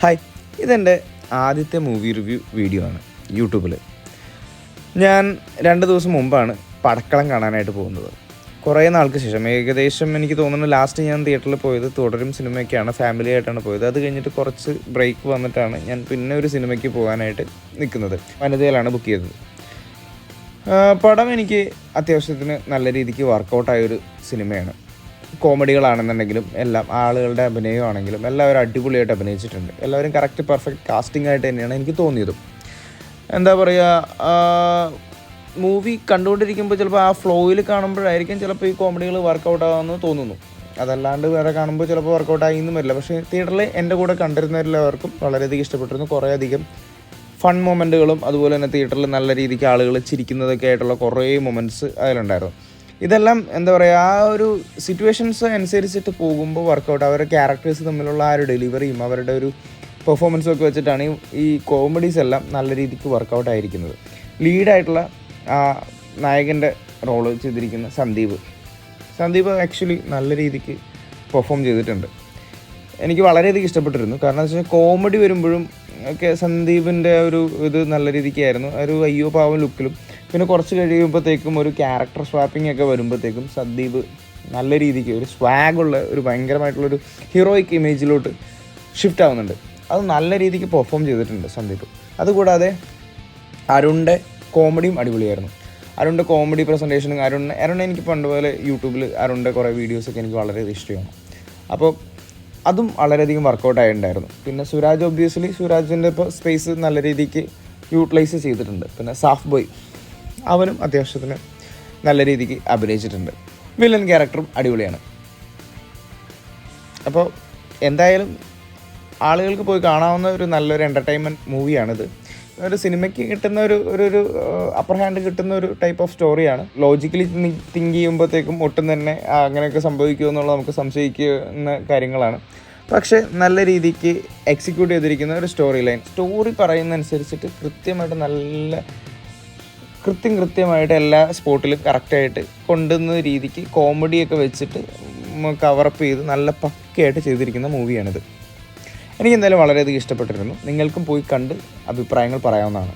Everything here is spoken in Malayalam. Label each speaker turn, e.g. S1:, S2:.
S1: ഹായ്, ഇതെൻ്റെ ആദ്യത്തെ മൂവി റിവ്യൂ വീഡിയോ ആണ് യൂട്യൂബിൽ. ഞാൻ 2 ദിവസം മുമ്പാണ് പടക്കളം കാണാനായിട്ട് പോകുന്നത്. കുറേ നാൾക്ക് ശേഷം, ഏകദേശം എനിക്ക് തോന്നുന്നു ലാസ്റ്റ് ഞാൻ തിയേറ്ററിൽ പോയത് തുടരും സിനിമയ്ക്കാണ്, ഫാമിലി ആയിട്ടാണ് പോയത്. അത് കഴിഞ്ഞിട്ട് കുറച്ച് ബ്രേക്ക് വന്നിട്ടാണ് ഞാൻ പിന്നെ ഒരു സിനിമയ്ക്ക് പോകാനായിട്ട് നിൽക്കുന്നത്. വനിതയിലാണ് ബുക്ക് ചെയ്തത്. പടം എനിക്ക് അത്യാവശ്യത്തിന് നല്ല രീതിക്ക് വർക്കൗട്ടായൊരു സിനിമയാണ്. കോമഡികളാണെന്നുണ്ടെങ്കിലും എല്ലാം, ആളുകളുടെ അഭിനയമാണെങ്കിലും എല്ലാവരും അടിപൊളിയായിട്ട് അഭിനയിച്ചിട്ടുണ്ട്. എല്ലാവരും കറക്റ്റ് പെർഫെക്റ്റ് കാസ്റ്റിംഗ് ആയിട്ട് തന്നെയാണ് എനിക്ക് തോന്നിയതും. എന്താ പറയുക, മൂവി കണ്ടുകൊണ്ടിരിക്കുമ്പോൾ ചിലപ്പോൾ ആ ഫ്ലോയിൽ കാണുമ്പോഴായിരിക്കും ചിലപ്പോൾ ഈ കോമഡികൾ വർക്കൗട്ട് ആകുമെന്ന് തോന്നുന്നു. അതല്ലാണ്ട് വേറെ കാണുമ്പോൾ ചിലപ്പോൾ വർക്കൗട്ട് ആയിന്നും വരില്ല. പക്ഷേ തിയേറ്ററിൽ എൻ്റെ കൂടെ കണ്ടിരുന്നവരെല്ലാവർക്കും വളരെയധികം ഇഷ്ടപ്പെട്ടിരുന്നു. കുറേയധികം ഫൺ മൊമെൻറ്റുകളും അതുപോലെ തന്നെ തിയേറ്ററിൽ നല്ല രീതിക്ക് ആളുകൾ ചിരിക്കുന്നതൊക്കെ ആയിട്ടുള്ള കുറേ മൊമെൻറ്റ്സ് അതിലുണ്ടായിരുന്നു. ഇതെല്ലാം എന്താ പറയുക, ആ ഒരു സിറ്റുവേഷൻസ് അനുസരിച്ചിട്ട് പോകുമ്പോൾ വർക്കൗട്ട്, അവരുടെ ക്യാരക്ടേഴ്സ് തമ്മിലുള്ള ആ ഒരു ഡെലിവറിയും അവരുടെ ഒരു പെർഫോമൻസും ഒക്കെ വെച്ചിട്ടാണ് ഈ കോമഡീസ് എല്ലാം നല്ല രീതിക്ക് വർക്കൗട്ട് ആയിരിക്കുന്നത്. ലീഡായിട്ടുള്ള ആ നായകൻ്റെ റോള് ചെയ്തിരിക്കുന്ന സന്ദീപ് ആക്ച്വലി നല്ല രീതിക്ക് പെർഫോം ചെയ്തിട്ടുണ്ട്. എനിക്ക് വളരെയധികം ഇഷ്ടപ്പെട്ടിരുന്നു. കാരണം എന്താ വെച്ചാൽ കോമഡി വരുമ്പോഴും ഒക്കെ സന്ദീപിൻ്റെ ഒരു ഇത് നല്ല രീതിക്കായിരുന്നു. ഒരു അയ്യോ പാവം ലുക്കിലും പിന്നെ കുറച്ച് കഴിയുമ്പോഴത്തേക്കും ഒരു ക്യാരക്ടർ സ്വാപ്പിംഗ് ഒക്കെ വരുമ്പോഴത്തേക്കും സന്ദീപ് നല്ല രീതിക്ക് ഒരു സ്വാഗുള്ള ഒരു ഭയങ്കരമായിട്ടുള്ളൊരു ഹീറോയിക് ഇമേജിലോട്ട് ഷിഫ്റ്റ് ആവുന്നുണ്ട്. അത് നല്ല രീതിക്ക് പെർഫോം ചെയ്തിട്ടുണ്ട് സന്ദീപ്. അതുകൂടാതെ അരുണിൻ്റെ കോമഡിയും അടിപൊളിയായിരുന്നു. അരുണിൻ്റെ കോമഡി പ്രസൻറ്റേഷനും അരുൺ എനിക്ക് പണ്ടുപോലെ യൂട്യൂബിൽ അരുണിൻ്റെ കുറേ വീഡിയോസൊക്കെ എനിക്ക് വളരെയധികം ഇഷ്ടമാണ്. അപ്പോൾ അതും വളരെയധികം വർക്കൗട്ട് ആയിട്ടുണ്ടായിരുന്നു. പിന്നെ സുരാജ്, ഒബ്വിയസ്ലി സുരാജിൻ്റെ ഇപ്പോൾ സ്പേസ് നല്ല രീതിക്ക് യൂട്ടിലൈസ് ചെയ്തിട്ടുണ്ട്. പിന്നെ സാഫ് ബോയ്, അവനും അത്യാവശ്യത്തിന് നല്ല രീതിക്ക് അഭിനയിച്ചിട്ടുണ്ട്. വില്ലൻ ക്യാരക്ടറും അടിപൊളിയാണ്. അപ്പോൾ എന്തായാലും ആളുകൾക്ക് പോയി കാണാവുന്ന ഒരു നല്ലൊരു എൻ്റർടൈൻമെൻറ്റ് മൂവിയാണിത്. ഒരു സിനിമയ്ക്ക് കിട്ടുന്ന ഒരു അപ്പർ ഹാൻഡ് കിട്ടുന്ന ഒരു ടൈപ്പ് ഓഫ് സ്റ്റോറിയാണ്. ലോജിക്കലി തിങ്ക് ചെയ്യുമ്പോഴത്തേക്കും ഒട്ടും തന്നെ അങ്ങനെയൊക്കെ സംഭവിക്കുമോ എന്നുള്ളത് നമുക്ക് സംശയിക്കുന്ന കാര്യങ്ങളാണ്. പക്ഷേ നല്ല രീതിക്ക് എക്സിക്യൂട്ട് ചെയ്തിരിക്കുന്ന ഒരു സ്റ്റോറി ലൈൻ, സ്റ്റോറി പറയുന്നതനുസരിച്ചിട്ട് കൃത്യമായിട്ട് എല്ലാ സ്പോട്ടിലും കറക്റ്റായിട്ട് കൊണ്ടുവന്ന രീതിക്ക് കോമഡിയൊക്കെ വെച്ചിട്ട് കവറപ്പ് ചെയ്ത് നല്ല പക്കയായിട്ട് ചെയ്തിരിക്കുന്ന മൂവിയാണിത്. എനിക്കെന്തായാലും വളരെയധികം ഇഷ്ടപ്പെട്ടിരുന്നു. നിങ്ങൾക്കും പോയി കണ്ട് അഭിപ്രായങ്ങൾ പറയാവുന്നതാണ്.